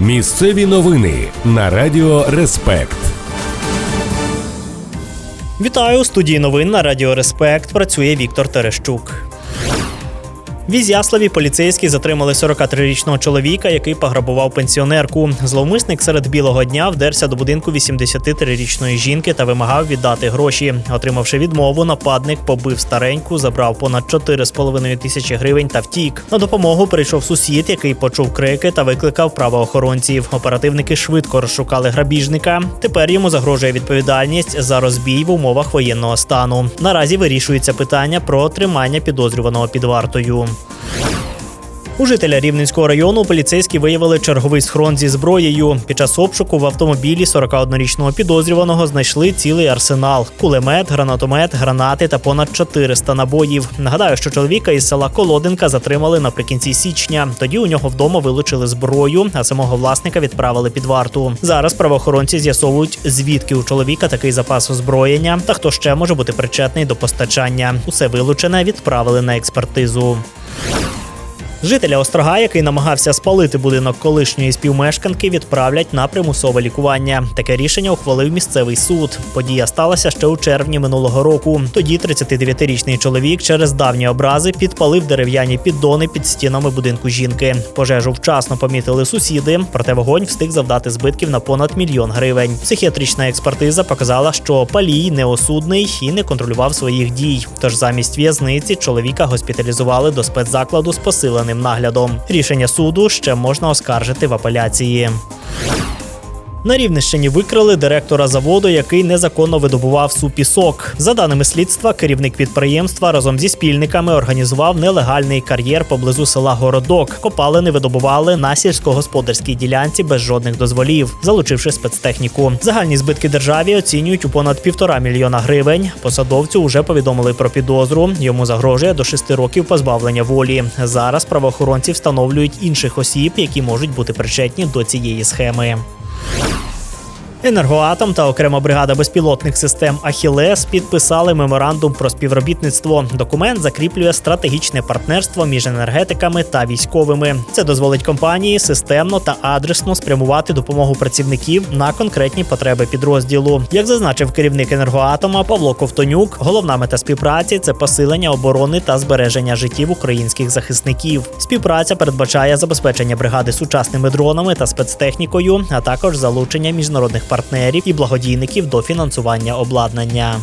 Місцеві новини на Радіо Респект. Вітаю! У студії новин на Радіо Респект працює Віктор Терещук. В Ізяславі поліцейські затримали 43-річного чоловіка, який пограбував пенсіонерку. Зловмисник серед білого дня вдерся до будинку 83-річної жінки та вимагав віддати гроші. Отримавши відмову, нападник побив стареньку, забрав понад 4,5 тисячі гривень та втік. На допомогу прийшов сусід, який почув крики та викликав правоохоронців. Оперативники швидко розшукали грабіжника. Тепер йому загрожує відповідальність за розбій в умовах воєнного стану. Наразі вирішується питання про тримання підозрюваного під вартою. У жителя Рівненського району поліцейські виявили черговий схрон зі зброєю. Під час обшуку в автомобілі 41-річного підозрюваного знайшли цілий арсенал – кулемет, гранатомет, гранати та понад 400 набоїв. Нагадаю, що чоловіка із села Колодинка затримали наприкінці січня. Тоді у нього вдома вилучили зброю, а самого власника відправили під варту. Зараз правоохоронці з'ясовують, звідки у чоловіка такий запас озброєння та хто ще може бути причетний до постачання. Усе вилучене відправили на експертизу. Жителя Острога, який намагався спалити будинок колишньої співмешканки, відправлять на примусове лікування. Таке рішення ухвалив місцевий суд. Подія сталася ще у червні минулого року. Тоді 39-річний чоловік через давні образи підпалив дерев'яні піддони під стінами будинку жінки. Пожежу вчасно помітили сусіди, проте вогонь встиг завдати збитків на понад 1 мільйон гривень. Психіатрична експертиза показала, що палій неосудний і не контролював своїх дій. Тож замість в'язниці чоловіка госпіталізували до спецзакладу з посиленим наглядом. Рішення суду ще можна оскаржити в апеляції. На Рівненщині викрили директора заводу, який незаконно видобував супісок. За даними слідства, керівник підприємства разом зі спільниками організував нелегальний кар'єр поблизу села Городок. Копалини видобували на сільськогосподарській ділянці без жодних дозволів, залучивши спецтехніку. Загальні збитки державі оцінюють у понад 1,5 мільйона гривень. Посадовцю вже повідомили про підозру. Йому загрожує до 6 років позбавлення волі. Зараз правоохоронці встановлюють інших осіб, які можуть бути причетні до цієї схеми. «Енергоатом» та окрема бригада безпілотних систем «Ахілес» підписали меморандум про співробітництво. Документ закріплює стратегічне партнерство між енергетиками та військовими. Це дозволить компанії системно та адресно спрямувати допомогу працівників на конкретні потреби підрозділу. Як зазначив керівник «Енергоатома» Павло Ковтонюк, головна мета співпраці – це посилення оборони та збереження життів українських захисників. Співпраця передбачає забезпечення бригади сучасними дронами та спецтехнікою, а також залучення міжнародних партнерів і благодійників до фінансування обладнання.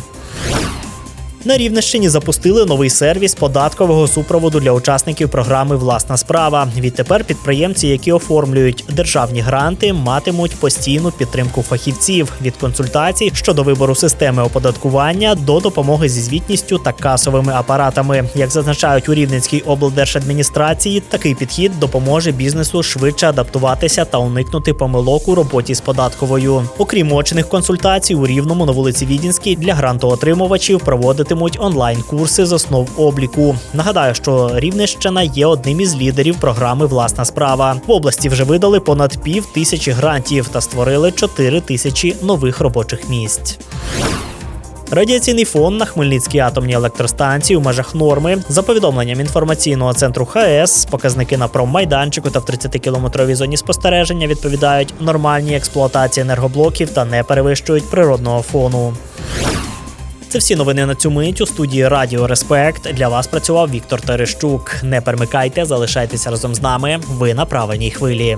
На Рівненщині запустили новий сервіс податкового супроводу для учасників програми «Власна справа». Відтепер підприємці, які оформлюють державні гранти, матимуть постійну підтримку фахівців – від консультацій щодо вибору системи оподаткування до допомоги зі звітністю та касовими апаратами. Як зазначають у Рівненській облдержадміністрації, такий підхід допоможе бізнесу швидше адаптуватися та уникнути помилок у роботі з податковою. Окрім очних консультацій, у Рівному на вулиці Відінській для грантоотримувачів проводитимуть онлайн-курси з основ обліку. Нагадаю, що Рівненщина є одним із лідерів програми «Власна справа». В області вже видали понад 5000 грантів та створили 4000 нових робочих місць. Радіаційний фон на Хмельницькій атомній електростанції у межах норми. За повідомленням інформаційного центру ХАЕС, показники на проммайданчику та в 30-кілометровій зоні спостереження відповідають нормальній експлуатації енергоблоків та не перевищують природного фону. Це всі новини на цю мить. У студії Радіо Респект для вас працював Віктор Терещук. Не перемикайте, залишайтеся разом з нами. Ви на правильній хвилі.